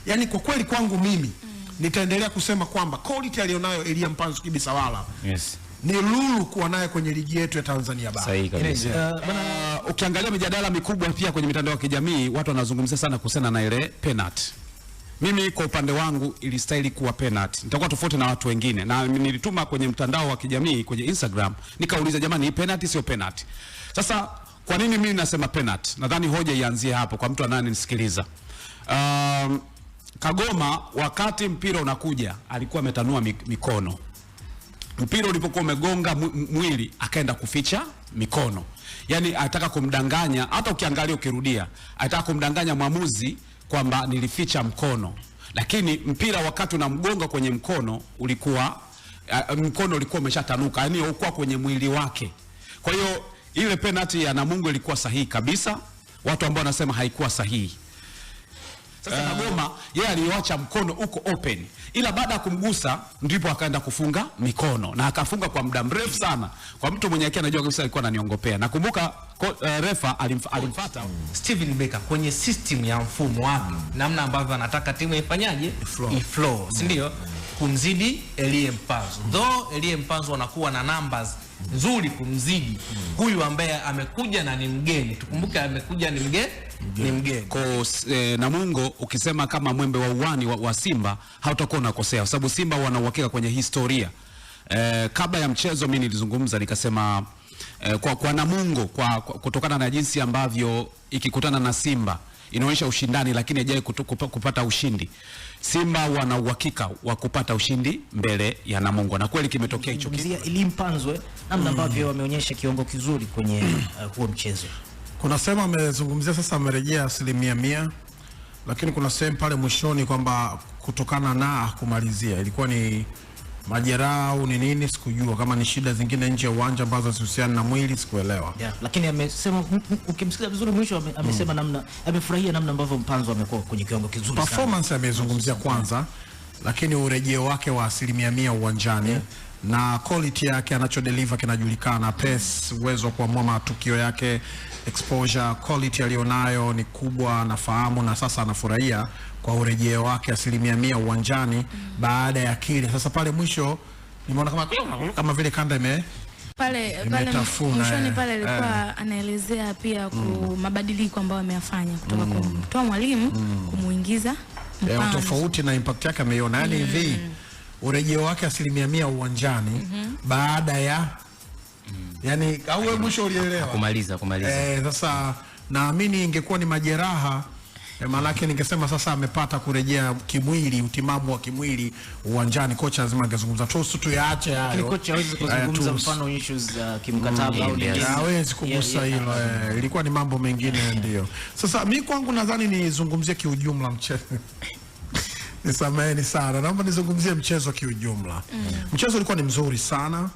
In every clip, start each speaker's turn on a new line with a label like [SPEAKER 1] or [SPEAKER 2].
[SPEAKER 1] yani kwa kweli kwangu mimi nitaendelea kusema kwamba quality alionayo Elie Mpanzu Kibisawala ni lulu kuwa naye kwenye ligi yetu ya Tanzania bara.
[SPEAKER 2] Sahihi kabisa.
[SPEAKER 3] Ukiangalia mijadala mikubwa pia kwenye mitandao ya kijamii, watu wanazungumzia sana kuhusiana na ile penalty. Mimi kwa upande wangu ilistahili kuwa penalty. Nitakuwa tofauti na watu wengine. Na nilituma kwenye mtandao wa kijamii kwenye Instagram, nikauliza jamani, hii penalty sio penalty? Sasa kwa nini mimi nasema penalty? Nadhani hoja ianzie hapo kwa mtu anayenisikiliza. Kagoma wakati mpira unakuja alikuwa ametanua mikono. Mpira ulipokuwa umegonga mwili akaenda kuficha mikono. Yani anataka kumdanganya, hata ukiangalia ukirudia, anataka kumdanganya mwamuzi kwamba nilificha mkono. Lakini mpira wakati unamgonga kwenye mkono ulikuwa mkono ulikuwa umeshatanuka, yani ulikuwa kwenye mwili wake. Kwa hiyo ile penalty ya Namungo ilikuwa sahihi kabisa. Watu ambao wanasema haikuwa sahihi. Sasa Kagoma yeye aliacha mkono uko open, ila baada ya kumgusa ndipo akaenda kufunga mikono na akafunga kwa muda mrefu sana. Kwa mtu mwenye yake anajua kabisa alikuwa ananiongopea. Nakumbuka refa alimfuata
[SPEAKER 4] Steven Becker kwenye system ya mfumo wake, namna ambavyo anataka timu ifanyaje iflow, si ndio? Kumzidi Elie Mpanzu. Though Elie Mpanzu anakuwa na numbers nzuri kumzidi huyu ambaye amekuja na ni mgeni. Tukumbuke amekuja ni mgeni.
[SPEAKER 3] Kwa Namungo ukisema kama mwembe wa uwani wa Simba hautakuwa unakosea, kwa sababu Simba wana uhakika kwenye historia. Kabla ya mchezo mimi nilizungumza nikasema kwa Namungo kutokana na jinsi ambavyo ikikutana na Simba inaonyesha ushindani, lakini haijawahi kupata ushindi. Simba wana uhakika wa kupata ushindi mbele ya Namungo, na kweli kimetokea hicho kitu.
[SPEAKER 5] Elie Mpanzu namna ambavyo wameonyesha kiwango kizuri kwenye huo mchezo.
[SPEAKER 1] Kuna sema amezungumzia sasa amerejea 100%, lakini kuna sehemu pale mwishoni kwamba kutokana na kumalizia ilikuwa ni majeraha au ni nini, sikujua kama ni shida zingine nje ya uwanja ambazo zisihusiana na mwili, sikuelewa.
[SPEAKER 5] Lakini amesema, ukimsikia vizuri mwisho amesema namna amefurahia namna ambavyo Mpanzu amekuwa kwenye kiwango kizuri sana.
[SPEAKER 1] Performance amezungumzia kwanza, lakini urejeo wake wa 100% uwanjani na quality yake anachodeliver kinajulikana, pace, uwezo wa kuamua matukio yake, exposure, quality alionayo ni kubwa, nafahamu, na sasa anafurahia kwa urejeo wake 100% uwanjani baada ya kile. Sasa pale mwisho nimeona kama vile kanda
[SPEAKER 6] pale mwishoni pale alikuwa anaelezea pia mabadiliko ambayo ameyafanya kutoka kumtoa mwalimu kumuingiza Mpanzu.
[SPEAKER 1] Tofauti na impact yake ameiona, yani hivi urejeo wake 100% uwanjani baada ya yani au wewe mwisho ulielewa
[SPEAKER 2] kumaliza
[SPEAKER 1] sasa naamini ingekuwa ni majeraha maana ningesema sasa amepata kurejea kimwili, utimamu wa kimwili uwanjani, kocha lazima angezungumza tu yaache hayo.
[SPEAKER 5] Lakini kocha hawezi kuzungumza mfano issues za kimkataba au nini,
[SPEAKER 1] hawezi kugusa hilo. Ilikuwa ni mambo mengine ndio. Sasa mimi kwangu nadhani nizungumzie kiujumla mchezo. Nisameheni sana, naomba nizungumzie mchezo kiujumla. Mchezo ulikuwa ni mzuri sana.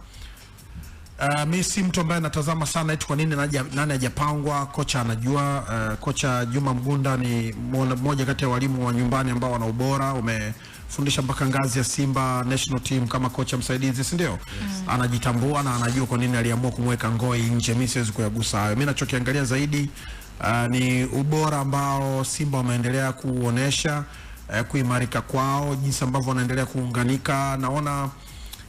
[SPEAKER 1] Mimi si mtu ambaye natazama sana eti kwa nini nani hajapangwa. Kocha anajua. Kocha Juma Mgunda ni mmoja kati ya walimu wa nyumbani ambao wana ubora, umefundisha mpaka ngazi ya Simba national team kama kocha msaidizi, si ndio? Anajitambua na anajua kwa nini aliamua kumweka Ngoi nje. Mimi siwezi kuyagusa hayo. Mimi nachokiangalia zaidi ni ubora ambao Simba wameendelea kuonesha, kuimarika kwao, jinsi ambavyo wanaendelea kuunganika. Naona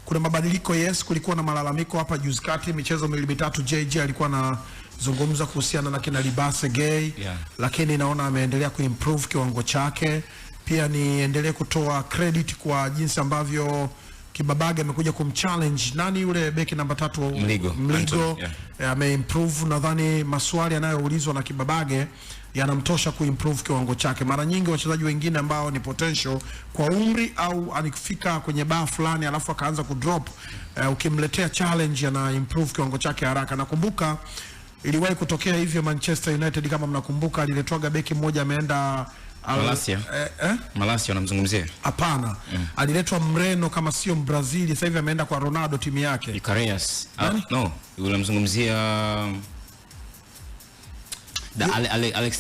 [SPEAKER 1] kuna mabadiliko. Yes, kulikuwa na malalamiko hapa juzi kati michezo miwili mitatu JJ alikuwa anazungumza kuhusiana na kina Libase Gay, lakini naona ameendelea kuimprove kiwango chake. Pia niendelee kutoa credit kwa jinsi ambavyo Kibabage amekuja kumchallenge nani yule beki namba 3 Mligo, ameimprove. Nadhani maswali yanayoulizwa na Kibabage yanamtosha kuimprove kiwango chake. Mara nyingi wachezaji wengine ambao ni potential kwa umri au anikifika kwenye bar fulani alafu akaanza kudrop, ukimletea challenge yana improve kiwango chake haraka. Nakumbuka iliwahi kutokea hivyo Manchester United, kama mnakumbuka, aliletwaga beki mmoja ameenda
[SPEAKER 2] Malasia anamzungumzia? Hapana.
[SPEAKER 1] Aliletwa Mreno kama sio Mbrazili, sasa hivi ameenda kwa Ronaldo timu yake.
[SPEAKER 2] Icarus. No, yule mzungumzia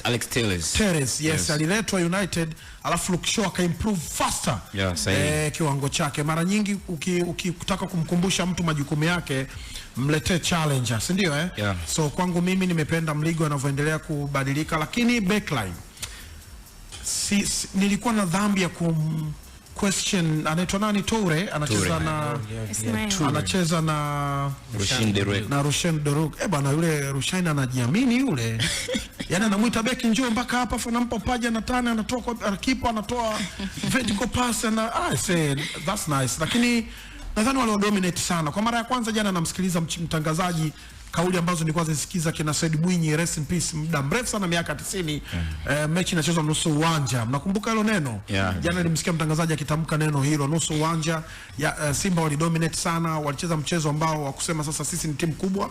[SPEAKER 2] Alex Telles.
[SPEAKER 1] Yes, aliletwa United alafu Luke Shaw akaimprove faster kiwango chake. Mara nyingi ukitaka kumkumbusha mtu majukumu yake, mletee challenger, si ndio So kwangu mimi nimependa Mligo anavyoendelea kubadilika, lakini backline nilikuwa na dhambi ya question anaitwa nani Toure anacheza na Rushen Deruk bwana yule Rushaina anajiamini yule yani anamuita beki njoo mpaka hapa afa nampa paja na tani anatoa kwa kipa anatoa vertical pass na I said that's nice lakini nadhani wale dominate sana kwa mara ya kwanza jana namsikiliza mtangazaji kauli ambazo nilikuwa zisikiza kina Said Mwinyi rest in peace muda mrefu sana miaka 90 mechi inachezwa nusu uwanja mnakumbuka hilo neno jana nilimsikia mtangazaji akitamka neno hilo nusu uwanja Simba walidominate sana walicheza mchezo ambao wa kusema sasa sisi ni timu kubwa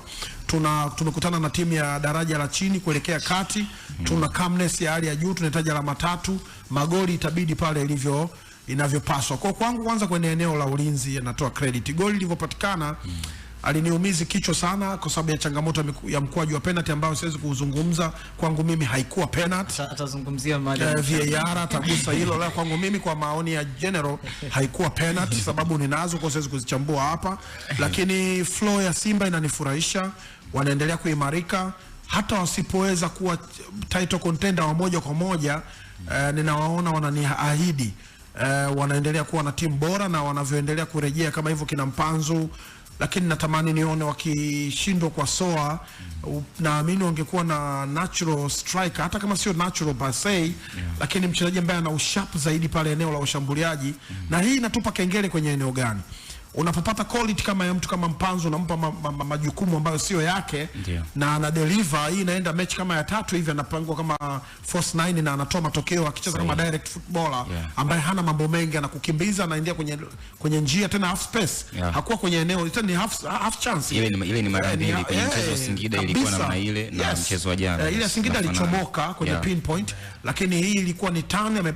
[SPEAKER 1] tumekutana na timu ya daraja la chini kuelekea kati tuna calmness ya hali ya juu tunahitaji alama 3 magoli itabidi pale inavyopaswa kwa kwangu kwanza kwenye eneo la ulinzi natoa credit goli lilivyopatikana aliniumiza kichwa sana kwa sababu ya changamoto ya mkwaju wa penalty ambayo siwezi kuzungumza kwangu mimi haikuwa penalty
[SPEAKER 5] atazungumzia
[SPEAKER 1] VAR atagusa hilo la kwangu mimi kwa maoni ya general haikuwa penalty sababu ninazo kwa siwezi kuzichambua hapa lakini flow ya Simba inanifurahisha wanaendelea kuimarika hata wasipoweza kuwa title contender wa moja kwa moja ninawaona wananiahidi wanaendelea kuwa na timu bora na wanavyoendelea kurejea kama hivyo kina Mpanzu lakini natamani nione wakishindwa kwa Soa naamini wangekuwa na natural striker hata kama sio natural per se lakini mchezaji ambaye ana usharp zaidi pale eneo la ushambuliaji na hii inatupa kengele kwenye eneo gani unapopata quality kama ya mtu kama Mpanzu unampa majukumu ambayo sio yake na ana deliver hii inaenda mechi kama ya 3 hivi anapangwa kama force 9 na anatoa matokeo akicheza kama direct footballer ambaye hana mambo mengi anakukimbiza anaingia kwenye njia tena half space hakuwa kwenye eneo tena ni half chance
[SPEAKER 2] ile ni mara mbili kwenye mchezo wa Singida ilikuwa namna ile na mchezo wa jana
[SPEAKER 1] ile Singida alichomoka kwenye pinpoint lakini hii ilikuwa ni turn ame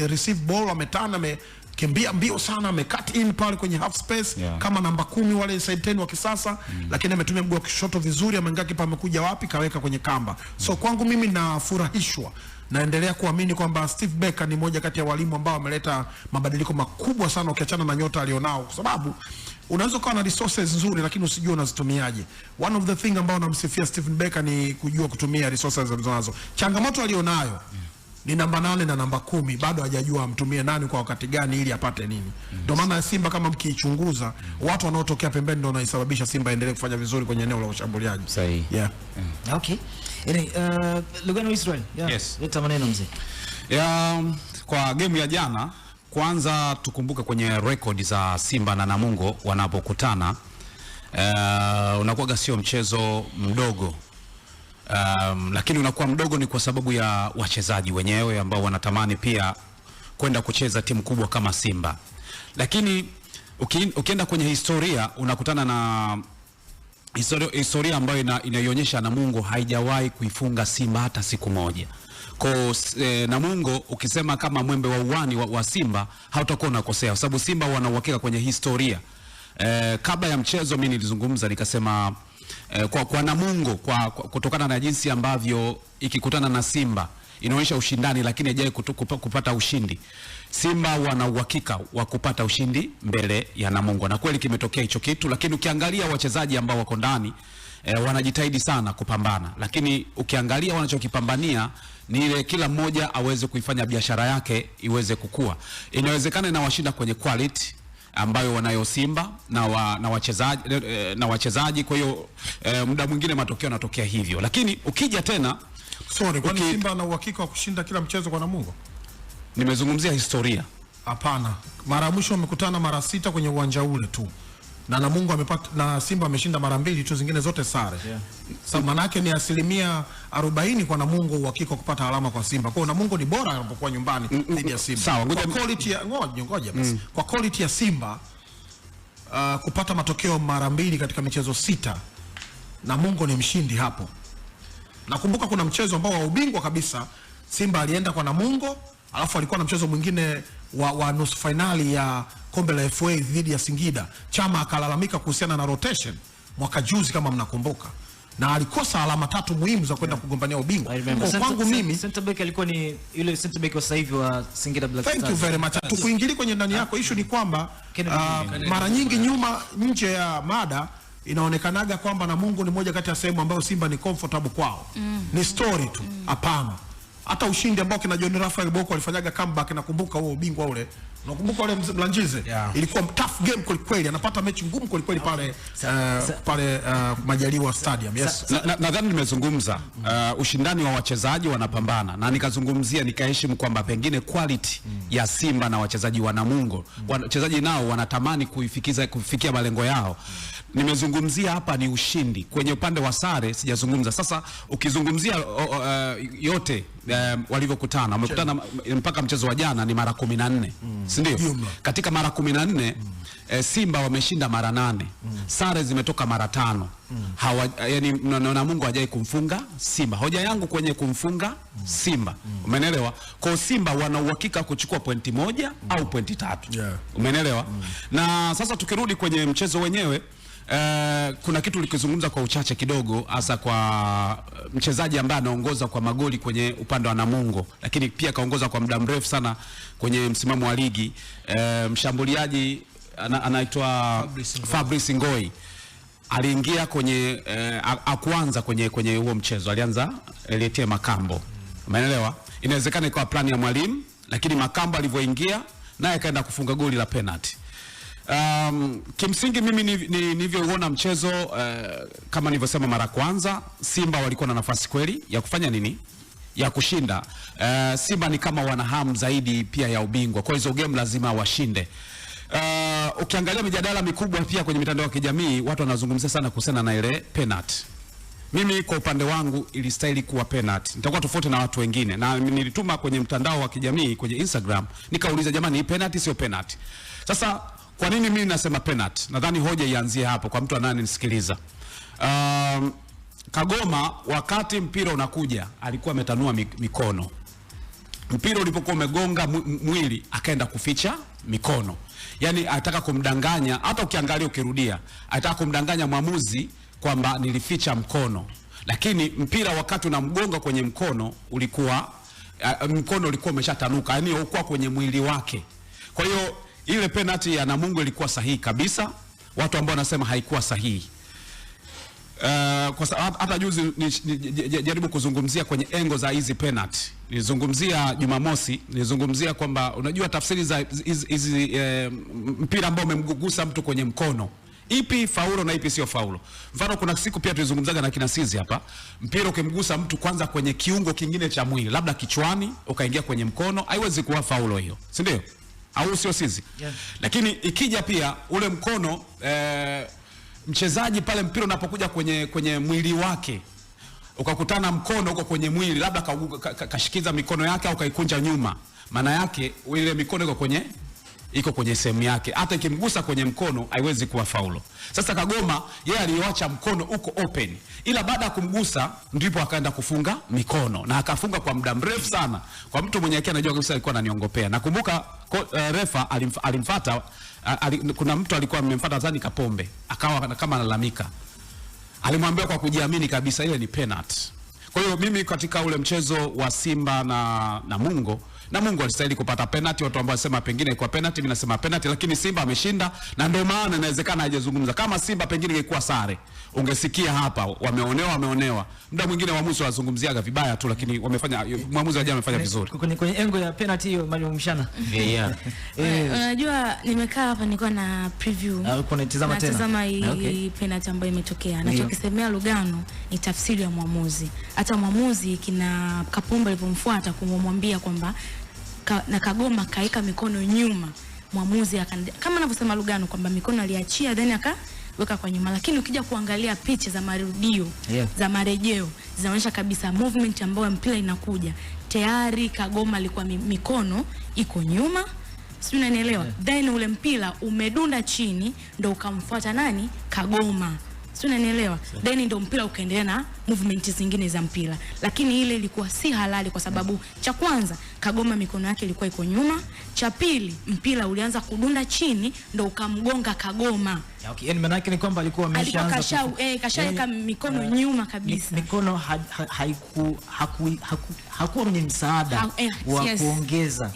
[SPEAKER 1] receive ball ametana kimbia mbio sana amecut in pale kwenye half space kama namba 10 wale side 10 wa kisasa lakini ametumia mguu wa kushoto vizuri ameangalia kipa amekuja wapi kaweka kwenye kamba so kwangu mimi nafurahishwa naendelea kuamini kwamba Steve Becker ni moja kati ya walimu ambao wameleta mabadiliko makubwa sana ukiachana na nyota alionao kwa sababu unaweza kuwa na resources nzuri lakini usijue unazitumiaje one of the thing ambao namsifia Steve Becker ni kujua kutumia resources alizonazo changamoto alionayo ni namba 8 na namba 10 bado hajajua amtumie nani kwa wakati gani ili apate nini ndio maana Simba kama mkiichunguza watu wanaotokea pembeni ndio wanaisababisha Simba endelee kufanya vizuri kwenye eneo la ushambuliaji
[SPEAKER 2] sahihi
[SPEAKER 5] okay Lugano Israel leta maneno mzee
[SPEAKER 3] kwa game ya jana kwanza tukumbuke kwenye record za Simba na Namungo wanapokutana unakuwa sio mchezo mdogo lakini unakuwa mdogo ni kwa sababu ya wachezaji wenyewe ambao wanatamani pia kwenda kucheza timu kubwa kama Simba lakini ukienda kwenye historia unakutana na historia ambayo inaionyesha Namungo haijawahi kuifunga Simba hata siku moja kwa Namungo ukisema kama mwembe wa uwani wa Simba hautakuwa unakosea sababu Simba wana uhakika kwenye historia kabla ya mchezo mimi nilizungumza nikasema kwa Namungo kutokana na jinsi ambavyo ikikutana na Simba inaonyesha ushindani lakini haijawahi kupata ushindi Simba wana uhakika wa kupata ushindi mbele ya Namungo na kweli kimetokea hicho kitu lakini ukiangalia wachezaji ambao wako ndani wanajitahidi sana kupambana lakini ukiangalia wanachokipambania ni ile kila mmoja aweze kuifanya biashara yake iweze kukua inawezekana inawashinda kwenye quality ambayo wanayo Simba na wachezaji kwa hiyo muda mwingine matokeo yanatokea hivyo lakini ukija tena
[SPEAKER 1] kwa Simba na uhakika wa kushinda kila mchezo kwa Namungo
[SPEAKER 3] nimezungumzia historia
[SPEAKER 1] hapana mara mwisho wamekutana mara 6 kwenye uwanja ule tu na Namungo amepata na Simba ameshinda mara 2 tu zingine zote sare sasa maana yake ni 40% kwa Namungo uhakika kupata alama kwa Simba kwa Namungo ni bora anapokuwa nyumbani dhidi ya Simba
[SPEAKER 3] sawa
[SPEAKER 1] kwa quality ya ngoja basi kwa quality ya Simba kupata matokeo mara 2 katika michezo 6 Namungo ni mshindi hapo nakumbuka kuna mchezo ambao wa ubingwa kabisa Simba alienda kwa Namungo alafu alikuwa na mchezo mwingine wa nusu finali ya kombe la FA dhidi ya Singida Chama akalalamika kuhusiana na rotation mwaka juzi kama mnakumbuka na alikosa alama 3 muhimu za kwenda kugombania ubingwa kwa kwangu mimi
[SPEAKER 5] center back alikuwa ni yule center back wa sasa hivi wa Singida Black Stars
[SPEAKER 1] thank you very much tukuingilie kwenye ndani yako issue ni kwamba mara nyingi nyuma nje ya mada inaonekanaga kwamba Namungo ni moja kati ya sehemu ambayo Simba ni comfortable kwao ni story tu hapana hata ushindi ambao kina John Rafael Boko alifanyaga comeback, nakumbuka huo ubingwa ule. Nakumbuka ule Mlanjize. Ilikuwa tough game kweli kweli. Anapata mechi ngumu kweli kweli pale Majaliwa Stadium. Yes.
[SPEAKER 3] Nadhani nimezungumza ushindani wa wachezaji wanapambana, na nikazungumzia nikaheshimu kwamba pengine quality ya Simba na wachezaji wa Namungo, wachezaji nao wanatamani kufikia malengo yao. Nimezungumzia hapa ni ushindi. Kwenye upande wa sare sijazungumza. Sasa ukizungumzia yote walivyokutana, wamekutana mpaka mchezo wa jana ni mara 14. Si ndio? Katika mara 14 Simba wameshinda mara 8. Sare zimetoka mara 5. Yani Namungo hajai kumfunga Simba. Hoja yangu kwenye kumfunga Simba, umeelewa? Kwa Simba wana uhakika kuchukua pointi 1 au pointi 3. Umeelewa? Na sasa tukirudi kwenye mchezo wenyewe, kuna kitu likizungumza kwa uchache kidogo, hasa kwa mchezaji ambaye anaongoza kwa magoli kwenye upande wa Namungo, lakini pia kaongoza kwa muda mrefu sana kwenye msimamo wa ligi. Mshambuliaji anaitwa Fabrice Ngoi aliingia kwenye akuanza kwenye huo mchezo, alianza Elietie Makambo. Umeelewa? Inawezekana ikawa plani ya mwalimu, lakini Makambo alivyoingia naye akaenda kufunga goli la penalty. Kimsingi mimi nilivyoona mchezo, kama nilivyosema mara kwanza, Simba walikuwa na nafasi kweli ya kufanya nini, ya kushinda. Simba ni kama wana hamu zaidi pia ya ubingwa, kwa hizo game lazima washinde. Ukiangalia mijadala mikubwa pia kwenye mitandao ya kijamii, watu wanazungumzia sana kuhusiana na ile penalty. Mimi kwa upande wangu ilistahili kuwa penalty. Nitakuwa tofauti na watu wengine, na nilituma kwenye mtandao wa kijamii kwenye Instagram nikauliza, jamani, hii penalty sio penalty? Sasa kwa nini mimi nasema penalty? Nadhani hoja ianzie hapo kwa mtu anayenisikiliza. Kagoma wakati mpira unakuja alikuwa ametanua mikono. Mpira ulipokuwa umegonga mwili akaenda kuficha mikono. Yani anataka kumdanganya, hata ukiangalia ukirudia, anataka kumdanganya mwamuzi kwamba nilificha mkono. Lakini mpira wakati unamgonga kwenye mkono ulikuwa umeshatanuka, yani ulikuwa kwenye mwili wake. Kwa hiyo ile penalty ya Namungo ilikuwa sahihi kabisa. Watu ambao wanasema haikuwa sahihi, kwa sababu hata juzi jaribu kuzungumzia kwenye engo za hizi penalty. Nilizungumzia Jumamosi, nilizungumzia kwamba unajua tafsiri za hizi mpira ambao umemgugusa mtu kwenye mkono, ipi faulo na ipi sio faulo. Mfano kuna siku pia tulizungumzaga na kinasizi hapa, mpira ukimgusa mtu kwanza kwenye kiungo kingine cha mwili, labda kichwani, ukaingia kwenye mkono, haiwezi kuwa faulo hiyo, si ndio? Au sio sisi? Lakini ikija pia ule mkono, mchezaji pale mpira unapokuja kwenye mwili wake, ukakutana mkono uko kwenye mwili, labda kashikiza mikono yake au kaikunja nyuma, maana yake ile mikono iko kwenye sehemu yake, hata ikimgusa kwenye mkono haiwezi kuwa faulo. Sasa Kagoma yeye aliacha mkono uko open, ila baada ya kumgusa ndipo akaenda kufunga mikono, na akafunga kwa muda mrefu sana. Kwa mtu mwenye akili anajua kabisa alikuwa ananiongopea. Nakumbuka refa alimfuata, kuna mtu alikuwa amemfuata nadhani Kapombe, akawa kama analalamika, alimwambia kwa kujiamini kabisa ile ni penalty. Kwa hiyo mimi katika ule mchezo wa Simba na Namungo alistahili kupata penalty. Watu ambao wasema pengine kwa penalty, mimi nasema penalty, lakini Simba ameshinda, na ndio maana inawezekana hajazungumza. Kama Simba pengine ingekuwa sare, ungesikia hapa wameonewa. Muda mwingine waamuzi wanazungumziaga vibaya tu, lakini mwamuzi wa jana amefanya vizuri.
[SPEAKER 5] Kwenye engo ya penalty hiyo Mario Mshana.
[SPEAKER 6] Unajua nimekaa hapa nilikuwa na preview. Natazama hii penalty ambayo imetokea. Anachokisemea Lugano ni tafsiri ya mwamuzi. Hata mwamuzi kina Kapombe alipomfuata kumwambia kwamba na Kagoma kaika mikono nyuma, mwamuzi kama anavyosema Lugano kwamba mikono aliachia then akaweka kwa nyuma. Lakini ukija kuangalia picha za marudio, za marejeo, zinaonyesha kabisa movement ambayo mpira inakuja, tayari Kagoma alikuwa mikono iko nyuma, sio, unanielewa? Then ule mpira umedunda chini, ndo ukamfuata nani? Kagoma, sio, unanielewa? Then ndo mpira ukaendelea na movement zingine za mpira, lakini ile ilikuwa si halali kwa sababu cha kwanza Kagoma mikono yake ilikuwa iko nyuma, cha pili mpira ulianza kudunda chini ndo ukamgonga Kagoma.
[SPEAKER 5] Okay, yani maana yake ni kwamba alikuwa ameshaanza
[SPEAKER 6] kashaweka mikono nyuma kabisa.
[SPEAKER 5] Mikono hakuwa mwenye msaada wa kuongeza,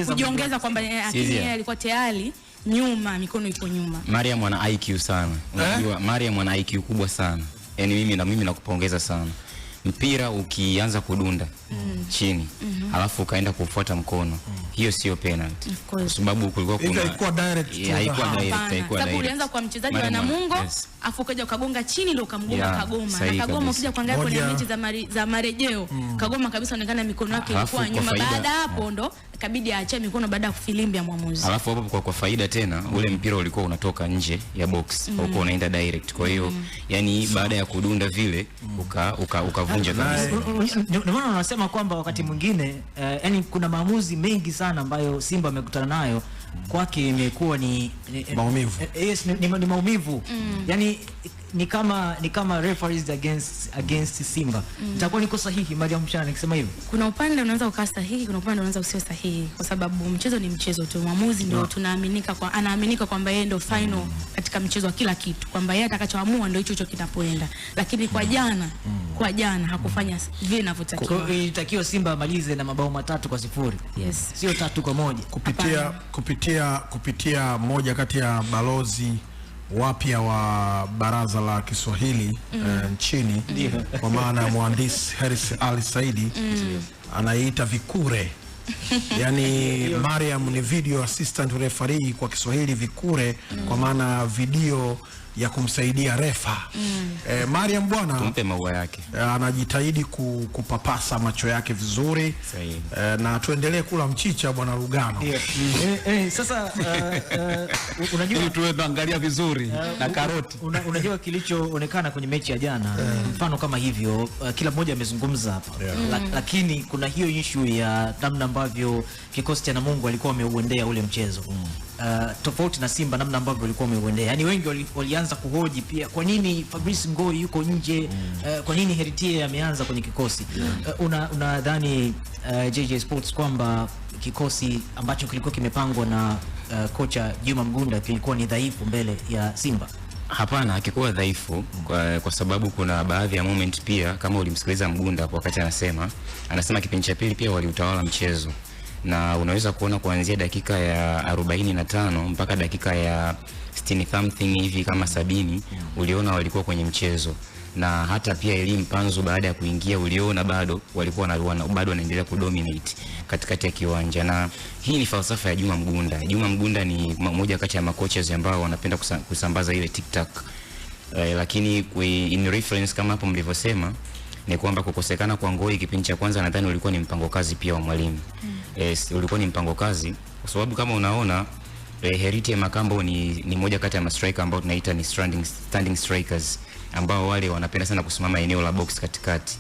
[SPEAKER 6] kujiongeza kwamba akili alikuwa tayari nyuma, mikono iko nyuma.
[SPEAKER 2] Mariam ana IQ sana. Unajua Mariam ana IQ kubwa sana. Yaani mimi nakupongeza sana. mpira ukianza kudunda chini alafu ukaenda kufuata mkono, hiyo sio penalty kwa sababu kulikuwa kuna
[SPEAKER 1] haikuwa direct,
[SPEAKER 6] sababu ulianza kwa mchezaji wa Namungo afu ukaja ukagonga chini ndio ukamgonga Kagoma, na Kagoma ukija kuangalia kwenye mechi za marejeo Kagoma kabisa inaonekana mikono yake ilikuwa nyuma. Baada hapo ndo ikabidi aache mikono baada ya kufilimba mwanmuzi.
[SPEAKER 2] Alafu hapo kwa faida tena ule mpira ulikuwa unatoka nje ya box au unaenda direct, kwa hiyo yani baada ya kudunda vile ukavunja kabisa.
[SPEAKER 5] Ndio maana wanasema kwamba wakati mwingine yani kuna maamuzi mengi sana ambayo Simba amekutana nayo kwake imekuwa ni
[SPEAKER 1] maumivu.
[SPEAKER 5] Yes, ni maumivu. Yani ni kama referees against Simba. Nitakuwa niko sahihi Mariam Mshana nikisema hivyo?
[SPEAKER 6] Kuna upande unaweza ukawa sahihi, kuna upande unaweza usio sahihi, kwa sababu mchezo ni mchezo tu. Mwamuzi ndio anaaminika kwamba yeye ndio final katika mchezo wa kila kitu, kwamba yeye atakachoamua ndio hicho kinapoenda. Lakini kwa jana hakufanya vile inavyotakiwa.
[SPEAKER 5] Kwa hiyo ilitakiwa Simba amalize na mabao 3-0.
[SPEAKER 6] Yes.
[SPEAKER 5] Sio 3-1.
[SPEAKER 1] Kupitia moja kati ya balozi wapya wa Baraza la Kiswahili nchini, kwa maana ya mhandisi Harris Ali Saidi, anaita vikure. Yani Mariam ni video assistant referee kwa Kiswahili, vikure kwa maana video ya kumsaidia refa. Mariam bwana
[SPEAKER 2] tumpe maua yake,
[SPEAKER 1] anajitahidi kupapasa macho yake vizuri. Na tuendelee kula mchicha bwana Lugano.
[SPEAKER 5] Sasa unajua
[SPEAKER 3] tuangalia vizuri na karoti.
[SPEAKER 5] Unajua kilichoonekana kwenye mechi ya jana, mfano kama hivyo kila mmoja amezungumza hapa, lakini kuna hiyo issue ya namna ambavyo kikosi cha Namungo walikuwa wameuendea ule mchezo. Tofauti na Simba namna ambavyo walikuwa wameuendea. Yani wengi walianza kuhoji pia kwa nini Fabrice Ngoi yuko nje, kwa nini Heritier ameanza kwenye kikosi. Unadhani JJ Sports kwamba kikosi ambacho kilikuwa kimepangwa na kocha Juma Mgunda kilikuwa ni dhaifu mbele ya Simba?
[SPEAKER 2] Hapana, hakikuwa dhaifu kwa sababu kuna baadhi ya moment pia, kama ulimsikiliza Mgunda wakati anasema kipindi cha pili pia waliutawala mchezo, na unaweza kuona kuanzia dakika ya 45 mpaka dakika ya 60 something hivi kama 70 uliona walikuwa kwenye mchezo. Na hata pia Elie Mpanzu baada ya kuingia uliona bado walikuwa bado wanaendelea kudominate katikati ya kiwanja, na hii ni falsafa ya Juma Mgunda. Juma Mgunda ni mmoja kati ya makocha ambao wanapenda kusambaza ile TikTok. Lakini in reference kama hapo mlivyosema ni kwamba kukosekana kwa Ngoi kipindi cha kwanza nadhani ulikuwa ni mpango kazi pia wa mwalimu. Ulikuwa ni mpango kazi kwa sababu kama unaona Heritier Makambo ni moja kati ya striker ambao tunaita ni standing strikers, ambao wale wanapenda sana kusimama eneo la box katikati.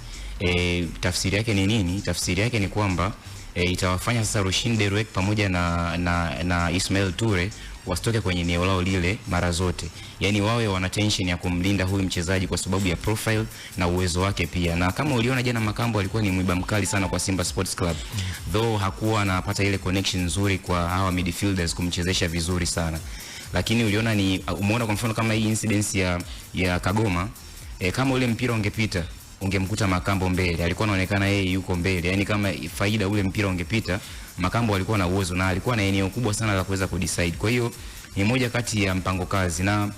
[SPEAKER 2] Tafsiri yake ni nini? Tafsiri yake ni kwamba itawafanya sasa Rushin Derek pamoja na Ismail Toure wasitoke kwenye eneo lao lile mara zote. Yani wawe wana tension ya kumlinda huyu mchezaji kwa sababu ya profile na uwezo wake pia. Na kama uliona jana Makambo alikuwa ni mwiba mkali sana kwa Simba Sports Club. Though hakuwa anapata ile connection nzuri kwa hawa midfielders kumchezesha vizuri sana. Lakini uliona umeona kwa mfano kama hii incidence ya Kagoma, kama ule mpira ungepita ungemkuta Makambo mbele, alikuwa anaonekana yeye yuko mbele. Yani kama faida ule mpira ungepita, Makambo alikuwa na uwezo na alikuwa na eneo kubwa sana la kuweza kudecide. Kwa hiyo ni moja kati ya mpango kazi. Na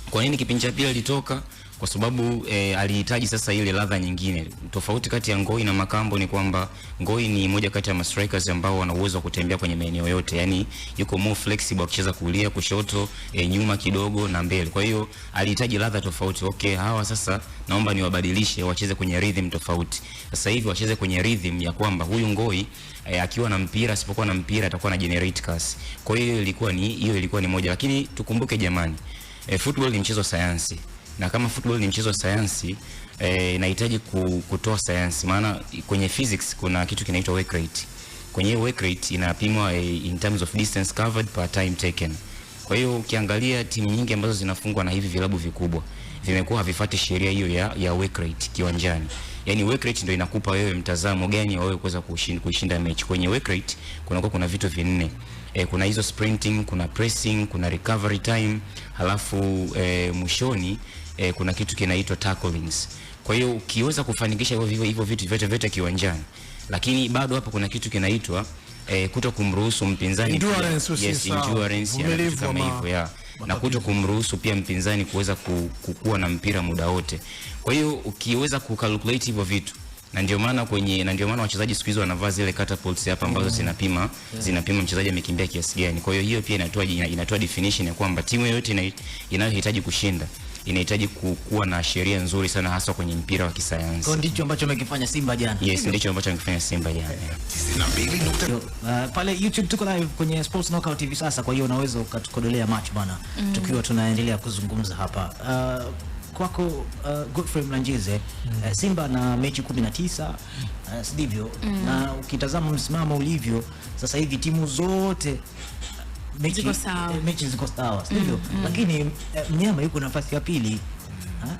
[SPEAKER 2] kwa nini kipindi cha pili alitoka? Kwa sababu alihitaji sasa ile ladha nyingine. Tofauti kati ya Ngoi na Makambo ni kwamba Ngoi ni moja kati ya strikers ambao wana uwezo wa kutembea kwenye maeneo yote. Yani yuko more flexible kucheza kulia, kushoto, nyuma kidogo na mbele. Kwa hiyo alihitaji ladha tofauti. Okay, hawa sasa naomba niwabadilishe wacheze kwenye rhythm tofauti. Sasa hivi wacheze kwenye rhythm ya kwamba huyu Ngoi akiwa na mpira, asipokuwa na mpira atakuwa na generate kasi. Kwa hiyo ilikuwa ni moja, lakini tukumbuke jamani, football ni mchezo sayansi. Na kama football ni mchezo wa sayansi, inahitaji kutoa sayansi. Maana kwenye physics kuna kitu kinaitwa work rate. Kwenye work rate inapimwa in terms of distance covered per time taken. Kwa hiyo ukiangalia timu nyingi ambazo zinafungwa na hivi vilabu vikubwa vimekuwa havifuati sheria hiyo ya work rate kiwanjani. Yani work rate ndio inakupa wewe mtazamo gani wewe kuweza kuishinda mechi. Kwenye work rate kuna vitu vinne. Kuna hizo sprinting, kuna pressing, kuna recovery time, halafu mwishoni kuna kitu kinaitwa tacklings. Kwa hiyo ukiweza kufanikisha hivyo vitu vyote kiwanjani, lakini bado hapo kuna kitu kinaitwa kuto kumruhusu mpinzani
[SPEAKER 1] endurance,
[SPEAKER 2] endurance ya kama hivyo. na kuto kumruhusu pia mpinzani kuweza kukua na mpira muda wote. Kwa hiyo ukiweza kucalculate hivyo vitu, na ndio maana wachezaji siku hizo wanavaa zile catapults hapa ambazo zinapima mchezaji amekimbia kiasi gani. Kwa hiyo pia inatoa definition ya kwamba timu yoyote inayohitaji kushinda inahitaji kuwa na sheria nzuri sana, hasa kwenye mpira wa kisayansi.
[SPEAKER 5] Kwa ndicho ambacho amekifanya Simba jana.
[SPEAKER 2] Yes, ndicho ambacho amekifanya Simba jana.
[SPEAKER 5] Pale YouTube tuko live kwenye Sports Knockout TV sasa, kwa hiyo unaweza ukatukodolea match bana, tukiwa tunaendelea kuzungumza hapa. Kwako Godfrey Mlanjeze, Simba na mechi 19, sivyo? Na ukitazama msimamo ulivyo sasa hivi timu zote mechi ziko sawa, sivyo? Lakini mnyama yuko nafasi ya pili.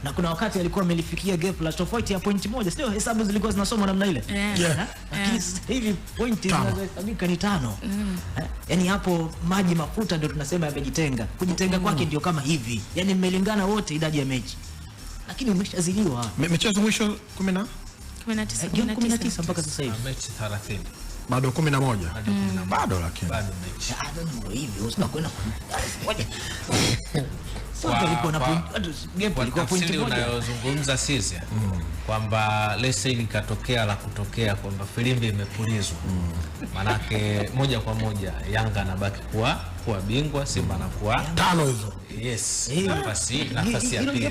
[SPEAKER 5] Na kuna wakati alikuwa amelifikia gap la tofauti ya point moja, sio? Hesabu zilikuwa zinasoma namna ile. Lakini sasa hivi pointi zinazohesabika ni 5. Yaani hapo maji mafuta ndio tunasema yamejitenga. Kujitenga kwake ndio kama hivi. Yaani mmelingana wote idadi ya mechi. Lakini umeshaziliwa.
[SPEAKER 1] Mechi mwisho
[SPEAKER 6] 19
[SPEAKER 5] mpaka sasa hivi.
[SPEAKER 4] Mechi 30.
[SPEAKER 1] Bado 11. Bado lakini.
[SPEAKER 4] Bado mechi.
[SPEAKER 5] Ndio hivyo, usikwenda. Sasa ilikuwa na point, gap ilikuwa point moja.
[SPEAKER 4] Unayozungumza sisi kwamba let's say likatokea la kutokea kwamba filimbi imepulizwa. Manake moja kwa moja Yanga anabaki kuwa bingwa, Simba anakuwa
[SPEAKER 1] 5 hizo.
[SPEAKER 4] Yes, nafasi ya pili.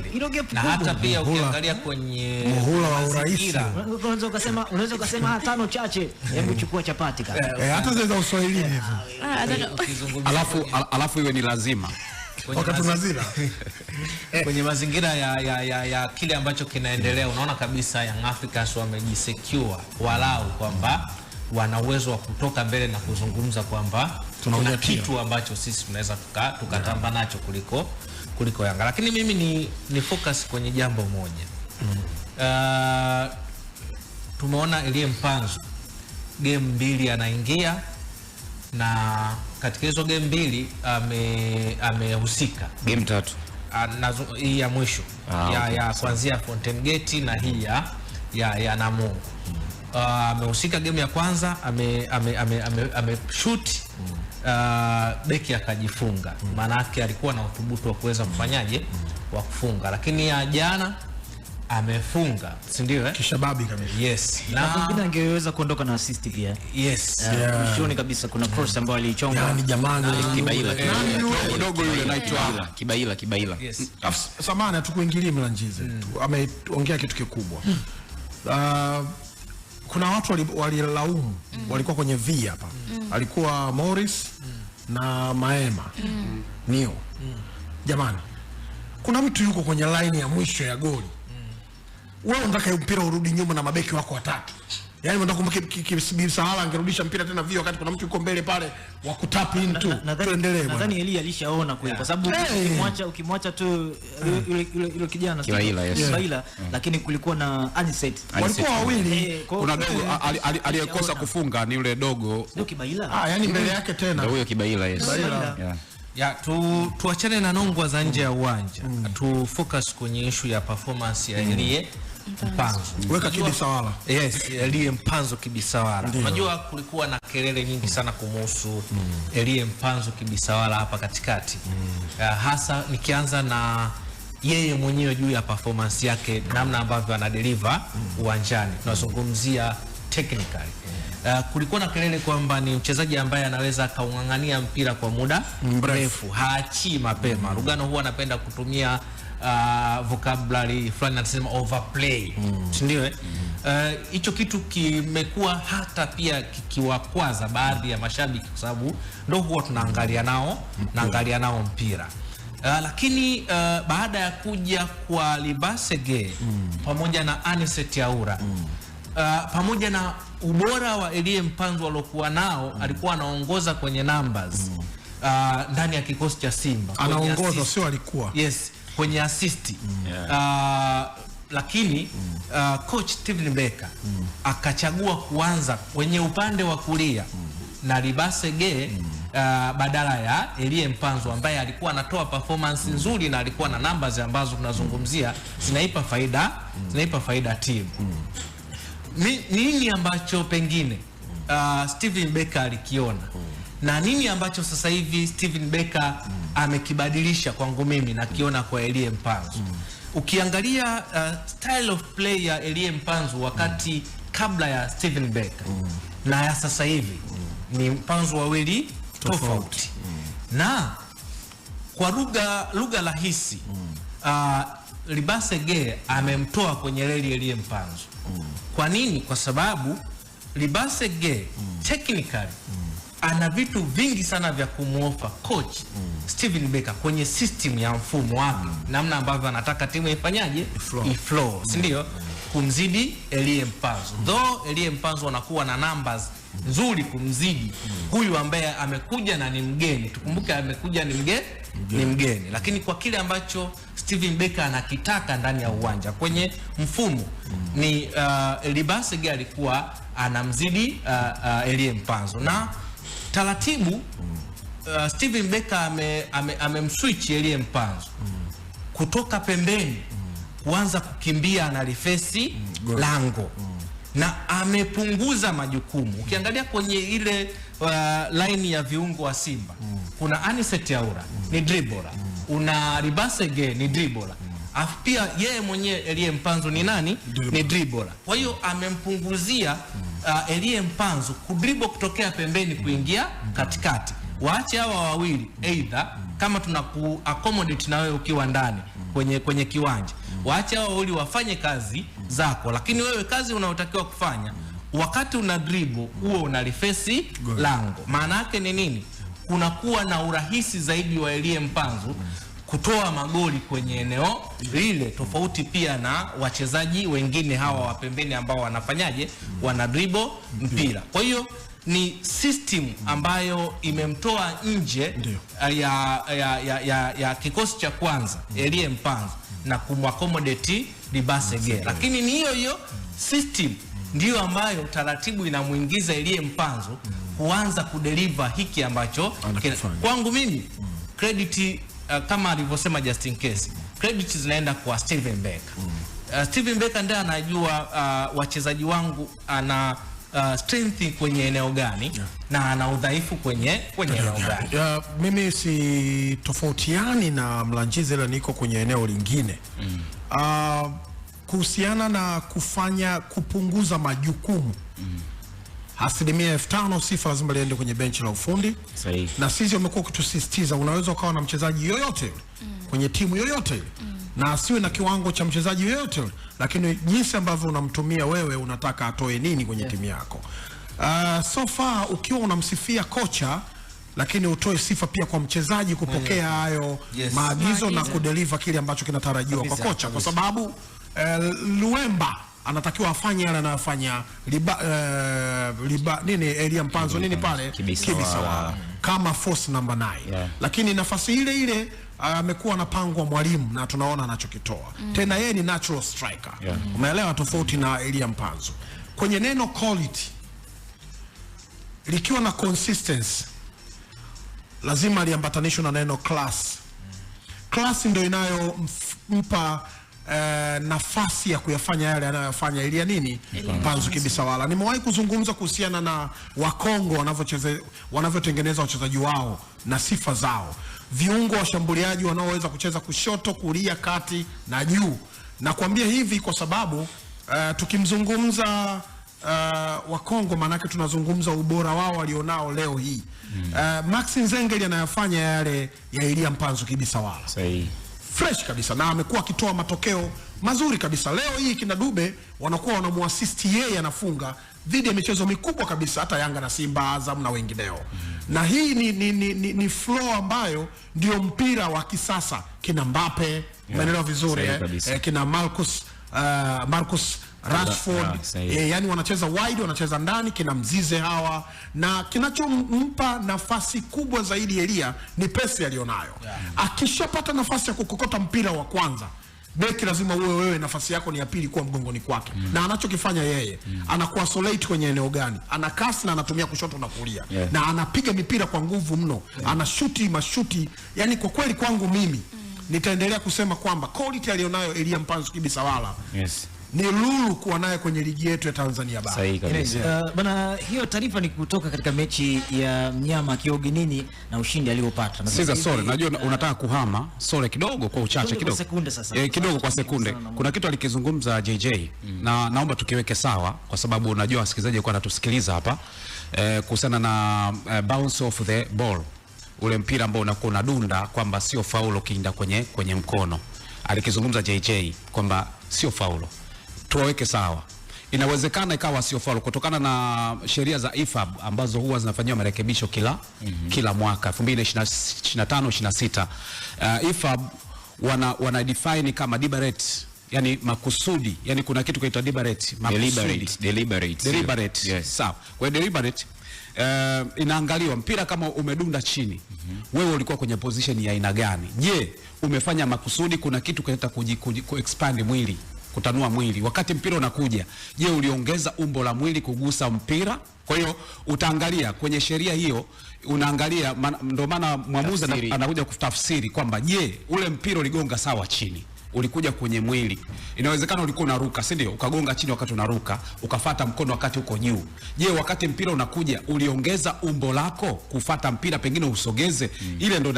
[SPEAKER 4] Na hata pia ukiangalia kwenye
[SPEAKER 1] muhula wa urais,
[SPEAKER 5] unaweza ukasema 5 chache, hebu chukua chapati kaka.
[SPEAKER 1] Hata zile za Uswahilini hizo.
[SPEAKER 3] Alafu iwe ni lazima.
[SPEAKER 4] Kwenye mazingira ya kile ambacho kinaendelea, unaona kabisa Young Africans wamejisecure walau kwamba wana uwezo wa kutoka mbele na kuzungumza kwamba tuna kitu ambacho sisi tunaweza tukatamba nacho kuliko Yanga. Lakini mimi ni focus kwenye jambo moja. Tumeona Elie Mpanzu game 2 anaingia, na katika hizo game 2 amehusika
[SPEAKER 2] game 3.
[SPEAKER 4] Hii ya mwisho ya kuanzia Fountain Gate na hii ya Namungo. Amehusika game ya kwanza, ameshoot beki akajifunga. Maana yake alikuwa na uthubutu wa kuweza kufanyaje wa kufunga, lakini ya jana amefunga, si ndio?
[SPEAKER 1] Kishababi kabisa.
[SPEAKER 4] Yes.
[SPEAKER 5] Na pengine angeweza kuondoka na assist pia.
[SPEAKER 4] Yes.
[SPEAKER 5] Mwishoni kabisa kuna cross ambayo alichonga.
[SPEAKER 1] Yaani jamani,
[SPEAKER 2] Kibaila
[SPEAKER 3] dogo yule naitwa
[SPEAKER 2] Kibaila.
[SPEAKER 4] Yes.
[SPEAKER 1] Samahani hatukuingilia Mlanjize. Ameongea kitu kikubwa. Kuna watu walilaumu, walikuwa kwenye V hapa. Alikuwa Morris na Maema. Nio. Jamani, kuna mtu yuko kwenye line ya mwisho ya goli. Wewe unataka mpira urudi nyuma na mabeki wako watatu. Yaani unataka kumkibisibiri Sahala angerudisha mpira tena vio wakati kuna mtu yuko mbele pale wa kutap in tu. Tuendelee bwana.
[SPEAKER 5] Nadhani Elie alishaona kwa sababu ukimwacha tu yule kijana
[SPEAKER 2] Kibaila,
[SPEAKER 5] lakini kulikuwa na Anicet.
[SPEAKER 1] Walikuwa wawili.
[SPEAKER 3] Kuna dogo aliyekosa kufunga ni yule dogo.
[SPEAKER 5] Ndio Kibaila.
[SPEAKER 1] Yaani mbele yake tena.
[SPEAKER 2] Ndio huyo Kibaila, yes.
[SPEAKER 4] Tuachane na nongwa za nje ya uwanja. Tu focus kwenye issue ya performance ya Elie Mpanzu.
[SPEAKER 1] Weka kibisawala.
[SPEAKER 4] Yes, Elie Mpanzu kibisawala. Unajua kulikuwa na kelele nyingi sana kumhusu Elie Mpanzu kibisawala hapa katikati. Hasa nikianza na yeye mwenyewe juu ya performance yake, namna ambavyo anadeliver uwanjani. Tunazungumzia technically. Kulikuwa na kelele kwamba ni mchezaji ambaye anaweza kaungangania mpira kwa muda mrefu, haachii mapema. Lugano huwa anapenda kutumia vocabulary fulani, anasema overplay, ndio hicho kitu kimekuwa hata pia kikiwakwaza baadhi ya mashabiki, kwa sababu ndio huwa tunaangalia nao mpira. Lakini baada ya kuja kwa Libasege pamoja na Anicet Yaura, pamoja na ubora wa Elie Mpanzu alokuwa nao, alikuwa anaongoza kwenye numbers ndani ya kikosi cha Simba.
[SPEAKER 1] Anaongoza, sio alikuwa.
[SPEAKER 4] Yes, kwenye assist. Lakini coach Steven Becker akachagua kuanza kwenye upande wa kulia na Libasege badala ya Elie Mpanzu ambaye alikuwa anatoa performance nzuri na alikuwa na numbers ambazo tunazungumzia zinaipa faida timu. Nini ambacho pengine Steven Becker alikiona na nini ambacho sasa hivi Steven Becker amekibadilisha kwangu mimi nakiona kwa Elie Mpanzu. Ukiangalia style of play ya Elie Mpanzu wakati kabla ya Steven Becker na ya sasa hivi ni Mpanzu wawili tofauti. Na kwa lugha rahisi Libase Gay amemtoa kwenye reli Elie Mpanzu. Kwa nini? Kwa sababu Libase Gay technically ana vitu vingi sana vya kumuofa coach Steven Becker kwenye system ya mfumo wake, namna ambavyo anataka timu ifanyaje, iflow, si ndio? Kumzidi Elie Mpanzu. Though Elie Mpanzu anakuwa na numbers nzuri kumzidi huyu ambaye amekuja na ni mgeni. Tukumbuke amekuja ni mgeni, lakini kwa kile ambacho Steven Becker anakitaka ndani ya uwanja kwenye mfumo ni Libase Gay alikuwa anamzidi Elie Mpanzu, na taratibu Steven Becker amemswitch Elie Mpanzu kutoka pembeni kuanza kukimbia na rifesi lango na amepunguza majukumu. Ukiangalia kwenye ile line ya viungo wa Simba kuna Anicet Yaura ni dribbler, una Libase Gay ni dribbler, afu pia yeye mwenyewe Elie Mpanzu ni nani? Ni dribbler. Kwa hiyo amempunguzia Elie Mpanzu kudribble kutokea pembeni kuingia katikati. Waache hawa wawili either kama tunaku accommodate na wewe ukiwa ndani kwenye kiwanja, waache hawa wawili wafanye kazi zako, lakini wewe kazi unayotakiwa kufanya wakati una dribble huo una rifesi lango. Maana yake ni nini? Kunakuwa na urahisi zaidi wa Elie Mpanzu kutoa magoli kwenye eneo lile, tofauti pia na wachezaji wengine hawa wa pembeni ambao wanafanyaje, wana dribble mpira. Kwa hiyo ni system ambayo imemtoa nje ya kikosi cha kwanza Elie Mpanzu na kumaccommodate Libase Gay, lakini ni hiyo system ndiyo ambayo taratibu inamuingiza Elie Mpanzu kuanza kudeliver hiki ambacho kwangu mimi credit kama alivyosema Justin Case, credit zinaenda kwa Steven Becker. Steven Becker ndiye anajua wachezaji wangu ana strength kwenye eneo gani na ana udhaifu kwenye eneo gani.
[SPEAKER 1] Mimi si tofautiani na Mlanjizi, ila niko kwenye eneo lingine kuhusiana na kupunguza majukumu. 5,000 sifa lazima liende kwenye benchi la ufundi.
[SPEAKER 2] Sahihi.
[SPEAKER 1] Na sisi wamekuwa kutusisitiza unaweza ukawa na mchezaji yoyote kwenye timu yoyote na asiwe na kiwango cha mchezaji yoyote, lakini jinsi ambavyo unamtumia wewe unataka atoe nini kwenye timu yako. So far ukiwa unamsifia kocha, lakini utoe sifa pia kwa mchezaji kupokea hayo maagizo na kudeliver kile ambacho kinatarajiwa kwa kocha, kwa sababu Luemba anatakiwa afanye yale anayofanya Elie Mpanzu pale Kibisawala kama force number 9. Lakini nafasi ile amekuwa anapangwa mwalimu na tunaona anachokitoa. Tena yeye ni natural striker. Umeelewa, tofauti na Elie Mpanzu. Kwenye neno quality likiwa na consistency lazima liambatanishwe na neno class. Class ndio inayompa nafasi ya kuyafanya yale anayofanya Elie Mpanzu Kibisawala. Nimewahi kuzungumza kuhusiana na Wakongo wanavyotengeneza wachezaji wao na sifa zao. Viungo washambuliaji wanaoweza kucheza kushoto, kulia, kati na juu. Na kuambia hivi kwa sababu tukimzungumza Wakongo manake tunazungumza ubora wao walionao leo hii. Max Nzengeli anayafanya yale ya Elie Mpanzu Kibisawala.
[SPEAKER 2] Sahihi.
[SPEAKER 1] Fresh kabisa na amekuwa akitoa matokeo mazuri kabisa. Leo hii kina Dube wanakuwa wanamuassist yeye anafunga dhidi ya michezo mikubwa kabisa, hata Yanga na Simba, Azam na wengineo. Na hii ni flow ambayo ndio mpira wa kisasa. Kina Mbappe, umeelewa vizuri kina Marcus Rashford, yani wanacheza wide, wanacheza ndani, kina Mzize hawa, na kinachompa nafasi kubwa zaidi Elia ni pesi alionayo. Akishapata nafasi ya kukokota mpira wa kwanza, beki lazima wewe nafasi yako ni ya pili kuwa mgongoni kwake. Na anachokifanya yeye, anakuwa isolate kwenye eneo gani? Ana kasi na anatumia kushoto na kulia. Na anapiga mipira kwa nguvu mno. Anashuti mashuti, yani kwa kweli kwangu mimi nitaendelea kusema kwamba quality alionayo Elie Mpanzu Kibisawala ni lulu kuwa naye kwenye ligi yetu ya Tanzania bara.
[SPEAKER 2] Sahihi kabisa.
[SPEAKER 5] Bana, hiyo taarifa ni kutoka katika mechi ya mnyama akiwa ugenini na ushindi aliopata.
[SPEAKER 3] Sasa sorry, najua unataka kuhama sorry kidogo kwa uchache kidogo.
[SPEAKER 5] Sekunde sasa.
[SPEAKER 3] Kidogo kwa sekunde. Kuna kitu alikizungumza JJ na naomba tukiweke sawa kwa sababu unajua wasikilizaji walikuwa wanatusikiliza hapa kuhusiana na bounce of the ball. Ule mpira ambao unakuwa unadunda kwamba sio faulo kiinda kwenye mkono. Alikizungumza JJ kwamba sio faulo. Tuweke sawa. Inawezekana ikawa sio faulo kutokana na sheria za IFAB ambazo huwa zinafanywa marekebisho kila mwaka 2025-26. IFAB wana define kama deliberate, yani makusudi, yani kuna kitu kinaitwa deliberate, deliberate.
[SPEAKER 2] Yes.
[SPEAKER 3] Sawa. Kwa deliberate inaangaliwa mpira kama umedunda chini. Wewe ulikuwa kwenye position ya aina gani? Je, umefanya makusudi? Kuna kitu kinaita ku-expand mwili, kutanua mwili. Wakati mpira unakuja, je, uliongeza umbo la mwili kugusa mpira? Kwa hiyo utaangalia kwenye sheria hiyo, unaangalia ndio maana mwamuzi anakuja kutafsiri kwamba je, ule mpira uligonga sawa chini, ulikuja kwenye mwili. Inawezekana ulikuwa unaruka, si ndio? Ukagonga chini wakati unaruka, ukafata mkono wakati uko juu. Je, wakati mpira unakuja uliongeza umbo lako kufata mpira, pengine usogeze? Ile ndio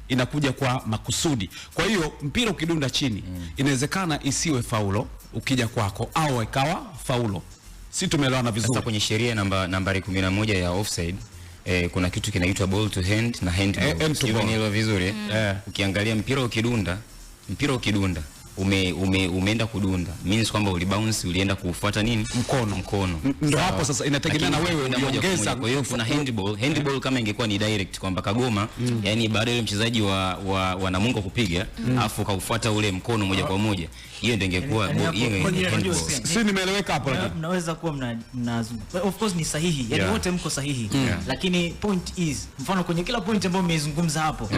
[SPEAKER 3] inakuja kwa makusudi. Kwa hiyo mpira ukidunda chini, inawezekana isiwe faulo ukija kwako au ikawa faulo. Si tumeelewana vizuri?
[SPEAKER 2] Sasa kwenye sheria nambari 11 ya offside kuna kitu kinaitwa ball to hand na hand ball. Sio vizuri. Ukiangalia mpira ukidunda umeenda kudunda means kwamba ulibounce, ulienda kufuata nini? Mkono.
[SPEAKER 3] Ndio hapo sasa inategemea na wewe uliongeza.
[SPEAKER 2] Kwa hiyo kuna handball kama ingekuwa ni direct kwamba kagoma, yani baada ya mchezaji wa Namungo kupiga afu kaufuata ule mkono moja kwa moja, hiyo ndio ingekuwa handball.
[SPEAKER 3] Si nimeeleweka hapo?
[SPEAKER 5] Mnaweza kuwa of course ni sahihi, yani wote mko sahihi, lakini point is, mfano kwenye kila point ambayo mmezungumza hapo,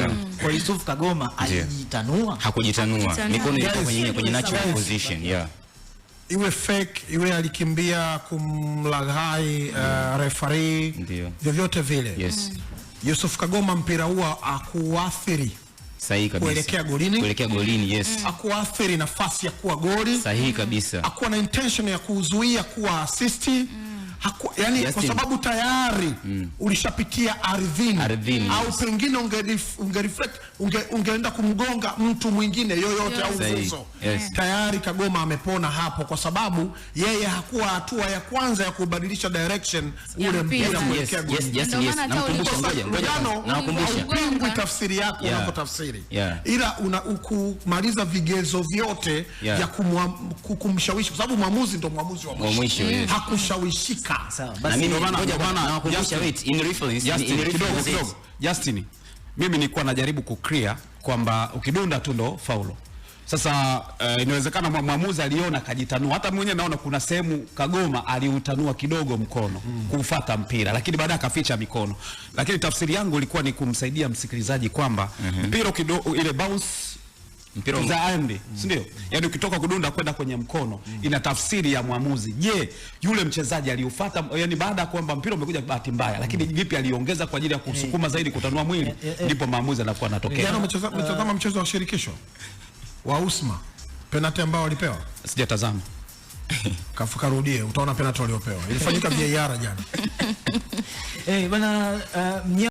[SPEAKER 5] kwa Yusuf Kagoma alijitanua?
[SPEAKER 2] Hakujitanua, mikono ilikuwa kwenye natural position.
[SPEAKER 1] Iwe fake, iwe alikimbia kumlaghai referee, vyovyote vile.
[SPEAKER 2] Yes.
[SPEAKER 1] Yusuf Kagoma mpira huo akuathiri.
[SPEAKER 2] Sahihi kabisa. Kuelekea golini, yes.
[SPEAKER 1] Akuathiri nafasi ya kuwa goli.
[SPEAKER 2] Sahihi kabisa.
[SPEAKER 1] Hakuwa na intention ya kuzuia kuwa assist. Yani kwa sababu tayari ulishapitia ardhini au pengine ungereflect ungeenda kumgonga mtu mwingine yoyote au uzo. Tayari Kagoma amepona hapo, kwa sababu yeye hakuwa hatua ya kwanza ya kubadilisha direction ule mpira kuelekea goli. Nakumbusha pingwi tafsiri yako unapotafsiri, ila ukumaliza vigezo vyote vya kumshawishi, kwa sababu mwamuzi ndo mwamuzi wa mwisho. Hakushawishika.
[SPEAKER 2] Na mimi nakumbusha
[SPEAKER 3] kidogo Justin, mimi nilikuwa najaribu kuclear kwamba ukidunda tu ndo faulo. Sasa inawezekana mwamuzi aliona kajitanua. Hata mwenyewe naona kuna sehemu Kagoma aliutanua kidogo mkono kufuata mpira, lakini baadaye akaficha mikono. Lakini tafsiri yangu ilikuwa ni kumsaidia msikilizaji kwamba mpira kidogo ile bounce mpira za ande, si ndio? Yaani ukitoka kudunda kwenda kwenye mkono, ina tafsiri ya mwamuzi. Je, yule mchezaji aliufuata, yani baada ya kwamba mpira umekuja bahati mbaya, lakini vipi aliongeza kwa ajili ya kusukuma zaidi kutanua mwili, ndipo maamuzi anakuwa anatokea.
[SPEAKER 1] Jana mtazama mchezo wa shirikisho wa Usma, penalty ambao walipewa?
[SPEAKER 3] Sijatazama.
[SPEAKER 1] Kafuka rudie, utaona penalty waliopewa. Ilifanyika VAR jana.
[SPEAKER 5] Bana